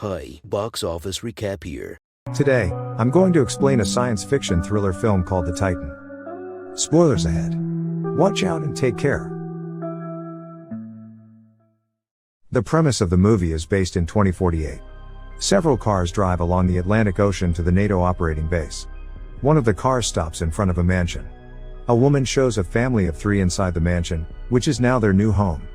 Hi, box office recap here. Today, I'm going to explain a science fiction thriller film called The Titan. Spoilers ahead. Watch out and take care. The premise of the movie is based in 2048. Several cars drive along the Atlantic Ocean to the NATO operating base. One of the cars stops in front of a mansion. A woman shows a family of 3 inside the mansion, which is now their new home.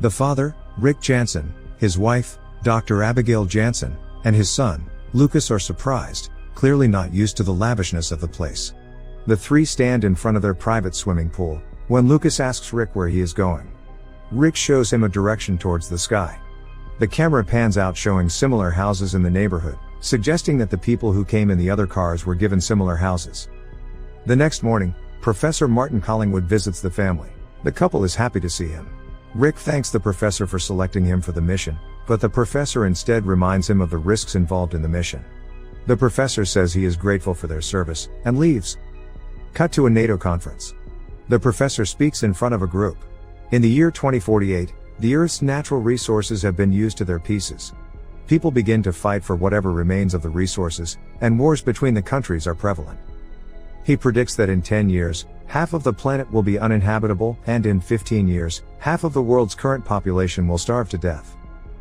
The father, Rick Jansen, his wife, Dr. Abigail Jansen, and his son, Lucas are surprised, clearly not used to the lavishness of the place. The 3 stand in front of their private swimming pool, when Lucas asks Rick where he is going. Rick shows him a direction towards the sky. The camera pans out showing similar houses in the neighborhood, suggesting that the people who came in the other cars were given similar houses. The next morning, Professor Martin Collingwood visits the family. The couple is happy to see him. Rick thanks the professor for selecting him for the mission, but the professor instead reminds him of the risks involved in the mission. The professor says he is grateful for their service, and leaves. Cut to a NATO conference. The professor speaks in front of a group. In the year 2048, the Earth's natural resources have been used to their pieces. People begin to fight for whatever remains of the resources, and wars between the countries are prevalent. He predicts that in 10 years, half of the planet will be uninhabitable, and in 15 years, half of the world's current population will starve to death.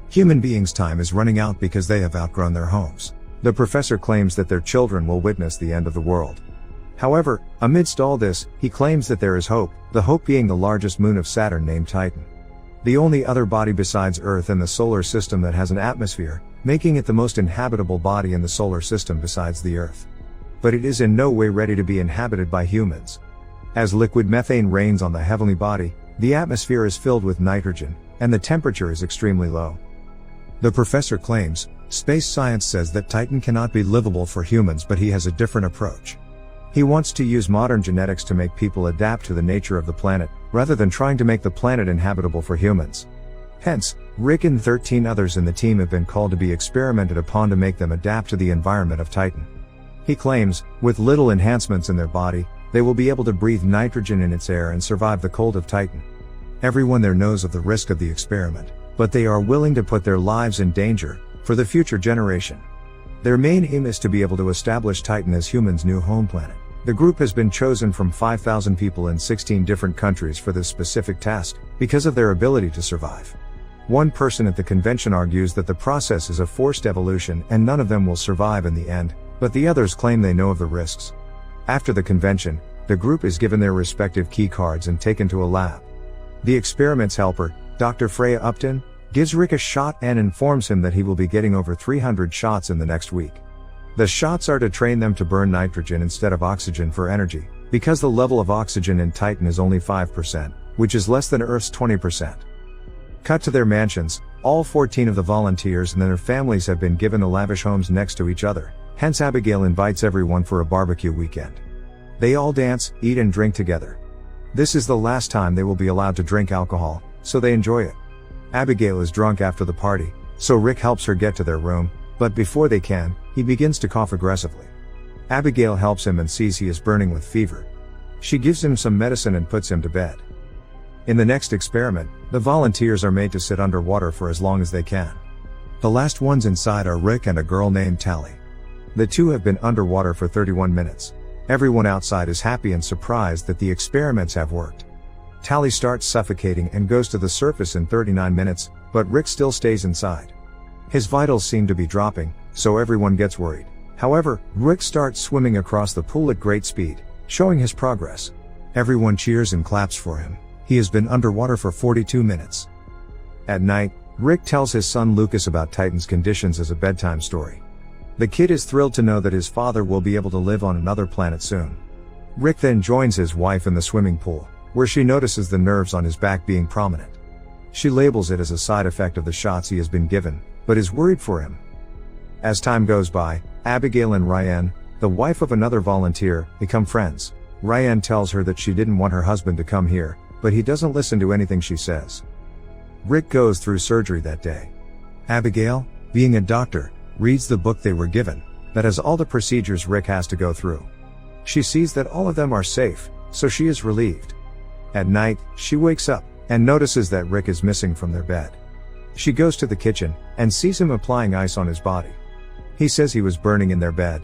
Human beings' time is running out because they have outgrown their homes. The professor claims that their children will witness the end of the world. However, amidst all this, he claims that there is hope, the hope being the largest moon of Saturn named Titan. The only other body besides Earth in the solar system that has an atmosphere, making it the most inhabitable body in the solar system besides the Earth. But it is in no way ready to be inhabited by humans. As liquid methane rains on the heavenly body, the atmosphere is filled with nitrogen, and the temperature is extremely low. The professor claims, space science says that Titan cannot be livable for humans, but he has a different approach. He wants to use modern genetics to make people adapt to the nature of the planet, rather than trying to make the planet inhabitable for humans. Hence, Rick and 13 others in the team have been called to be experimented upon to make them adapt to the environment of Titan. He claims, with little enhancements in their body, they will be able to breathe nitrogen in its air and survive the cold of Titan. Everyone there knows of the risk of the experiment, but they are willing to put their lives in danger, for the future generation. Their main aim is to be able to establish Titan as humans' new home planet. The group has been chosen from 5,000 people in 16 different countries for this specific task, because of their ability to survive. One person at the convention argues that the process is a forced evolution and none of them will survive in the end, but the others claim they know of the risks. After the convention, the group is given their respective key cards and taken to a lab. The experiment's helper, Dr. Freya Upton, gives Rick a shot and informs him that he will be getting over 300 shots in the next week. The shots are to train them to burn nitrogen instead of oxygen for energy, because the level of oxygen in Titan is only 5%, which is less than Earth's 20%. Cut to their mansions. All 14 of the volunteers and their families have been given the lavish homes next to each other, hence Abigail invites everyone for a barbecue weekend. They all dance, eat and drink together. This is the last time they will be allowed to drink alcohol, so they enjoy it. Abigail is drunk after the party, so Rick helps her get to their room, but before they can, he begins to cough aggressively. Abigail helps him and sees he is burning with fever. She gives him some medicine and puts him to bed. In the next experiment, the volunteers are made to sit underwater for as long as they can. The last ones inside are Rick and a girl named Tally. The two have been underwater for 31 minutes. Everyone outside is happy and surprised that the experiments have worked. Tally starts suffocating and goes to the surface in 39 minutes, but Rick still stays inside. His vitals seem to be dropping, so everyone gets worried. However, Rick starts swimming across the pool at great speed, showing his progress. Everyone cheers and claps for him. He has been underwater for 42 minutes. At night, Rick tells his son Lucas about Titan's conditions as a bedtime story. The kid is thrilled to know that his father will be able to live on another planet soon. Rick then joins his wife in the swimming pool, where she notices the nerves on his back being prominent. She labels it as a side effect of the shots he has been given, but is worried for him. As time goes by, Abigail and Ryan, the wife of another volunteer, become friends. Ryan tells her that she didn't want her husband to come here, but he doesn't listen to anything she says. Rick goes through surgery that day. Abigail, being a doctor, reads the book they were given, that has all the procedures Rick has to go through. She sees that all of them are safe, so she is relieved. At night, she wakes up, and notices that Rick is missing from their bed. She goes to the kitchen, and sees him applying ice on his body. He says he was burning in their bed.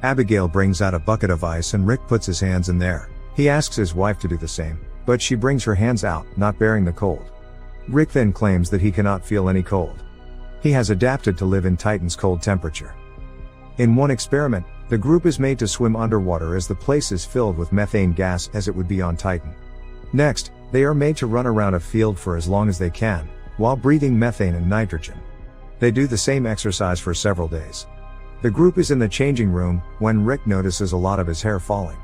Abigail brings out a bucket of ice and Rick puts his hands in there. He asks his wife to do the same, but she brings her hands out, not bearing the cold. Rick then claims that he cannot feel any cold. He has adapted to live in Titan's cold temperature. In one experiment, the group is made to swim underwater as the place is filled with methane gas as it would be on Titan. Next, they are made to run around a field for as long as they can, while breathing methane and nitrogen. They do the same exercise for several days. The group is in the changing room, when Rick notices a lot of his hair falling.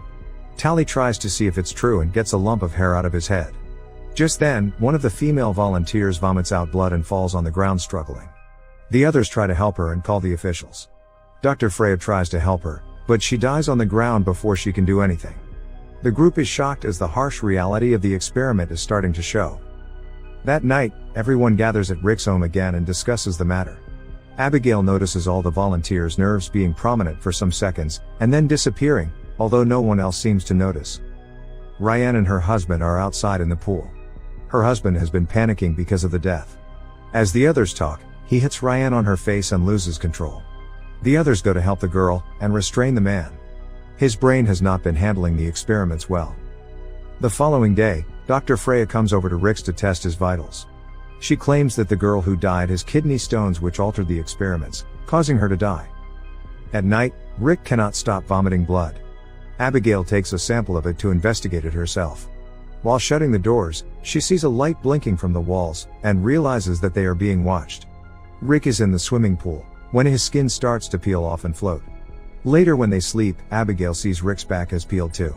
Tally tries to see if it's true and gets a lump of hair out of his head. Just then, one of the female volunteers vomits out blood and falls on the ground struggling. The others try to help her and call the officials. Dr. Freya tries to help her, but she dies on the ground before she can do anything. The group is shocked as the harsh reality of the experiment is starting to show. That night, everyone gathers at Rick's home again and discusses the matter. Abigail notices all the volunteers' nerves being prominent for some seconds, and then disappearing, although no one else seems to notice. Ryan and her husband are outside in the pool. Her husband has been panicking because of the death. As the others talk, he hits Ryan on her face and loses control. The others go to help the girl, and restrain the man. His brain has not been handling the experiments well. The following day, Dr. Freya comes over to Rick's to test his vitals. She claims that the girl who died has kidney stones which altered the experiments, causing her to die. At night, Rick cannot stop vomiting blood. Abigail takes a sample of it to investigate it herself. While shutting the doors, she sees a light blinking from the walls, and realizes that they are being watched. Rick is in the swimming pool, when his skin starts to peel off and float. Later when they sleep, Abigail sees Rick's back has peeled too.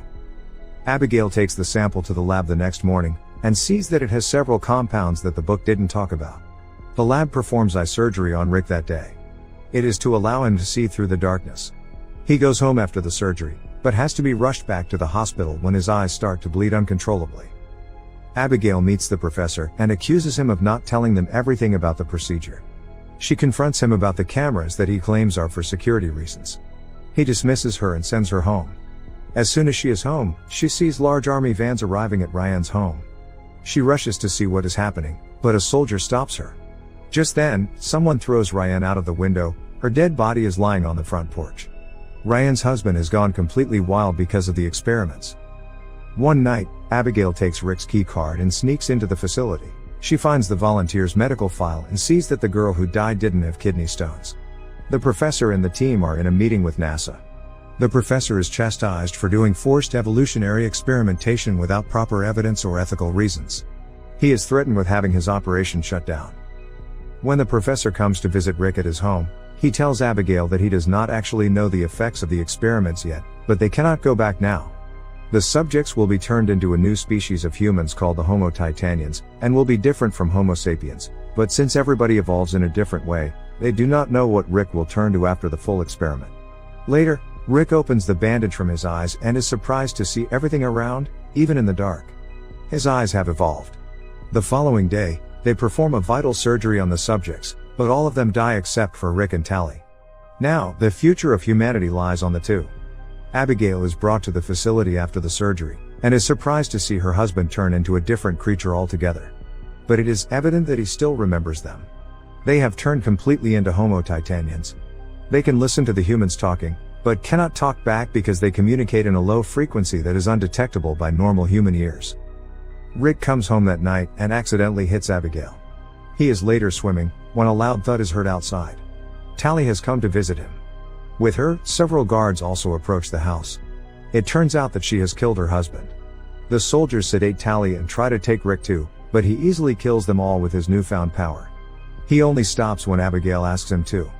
Abigail takes the sample to the lab the next morning, and sees that it has several compounds that the book didn't talk about. The lab performs eye surgery on Rick that day. It is to allow him to see through the darkness. He goes home after the surgery, but has to be rushed back to the hospital when his eyes start to bleed uncontrollably. Abigail meets the professor and accuses him of not telling them everything about the procedure. She confronts him about the cameras that he claims are for security reasons. He dismisses her and sends her home. As soon as she is home, she sees large army vans arriving at Ryan's home. She rushes to see what is happening, but a soldier stops her. Just then, someone throws Ryan out of the window. Her dead body is lying on the front porch. Ryan's husband has gone completely wild because of the experiments. One night, Abigail takes Rick's key card and sneaks into the facility. She finds the volunteer's medical file and sees that the girl who died didn't have kidney stones. The professor and the team are in a meeting with NASA. The professor is chastised for doing forced evolutionary experimentation without proper evidence or ethical reasons. He is threatened with having his operation shut down. When the professor comes to visit Rick at his home, he tells Abigail that he does not actually know the effects of the experiments yet, but they cannot go back now. The subjects will be turned into a new species of humans called the Homo titanians, and will be different from Homo sapiens, but since everybody evolves in a different way, they do not know what Rick will turn to after the full experiment. Later, Rick opens the bandage from his eyes and is surprised to see everything around, even in the dark. His eyes have evolved. The following day, they perform a vital surgery on the subjects, but all of them die except for Rick and Tally. Now, the future of humanity lies on the two. Abigail is brought to the facility after the surgery, and is surprised to see her husband turn into a different creature altogether. But it is evident that he still remembers them. They have turned completely into Homo titanians. They can listen to the humans talking, but cannot talk back because they communicate in a low frequency that is undetectable by normal human ears. Rick comes home that night and accidentally hits Abigail. He is later swimming, when a loud thud is heard outside. Tally has come to visit him. With her, several guards also approach the house. It turns out that she has killed her husband. The soldiers sedate Tally and try to take Rick too, but he easily kills them all with his newfound power. He only stops when Abigail asks him to.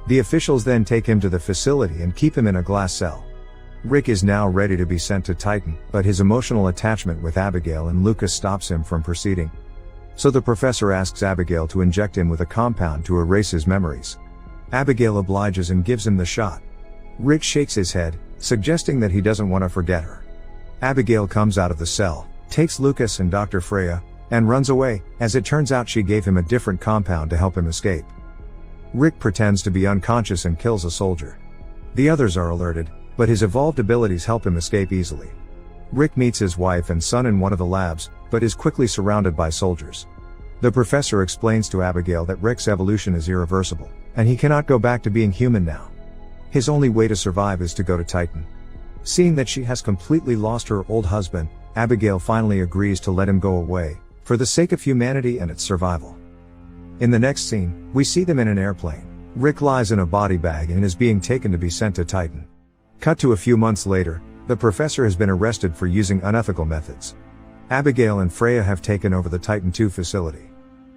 The officials then take him to the facility and keep him in a glass cell. Rick is now ready to be sent to Titan, but his emotional attachment with Abigail and Lucas stops him from proceeding. So the professor asks Abigail to inject him with a compound to erase his memories. Abigail obliges and gives him the shot. Rick shakes his head, suggesting that he doesn't want to forget her. Abigail comes out of the cell, takes Lucas and Dr. Freya, and runs away. As it turns out, she gave him a different compound to help him escape. Rick pretends to be unconscious and kills a soldier. The others are alerted, but his evolved abilities help him escape easily. Rick meets his wife and son in one of the labs, but is quickly surrounded by soldiers. The professor explains to Abigail that Rick's evolution is irreversible, and he cannot go back to being human now. His only way to survive is to go to Titan. Seeing that she has completely lost her old husband, Abigail finally agrees to let him go away, for the sake of humanity and its survival. In the next scene, we see them in an airplane. Rick lies in a body bag and is being taken to be sent to Titan. Cut to a few months later, the professor has been arrested for using unethical methods. Abigail and Freya have taken over the Titan II facility.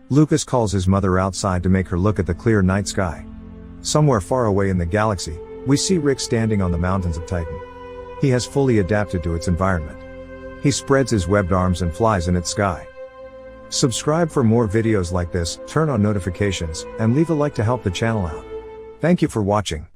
Lucas calls his mother outside to make her look at the clear night sky. Somewhere far away in the galaxy, we see Rick standing on the mountains of Titan. He has fully adapted to its environment. He spreads his webbed arms and flies in its sky. Subscribe for more videos like this, turn on notifications, and leave a like to help the channel out. Thank you for watching.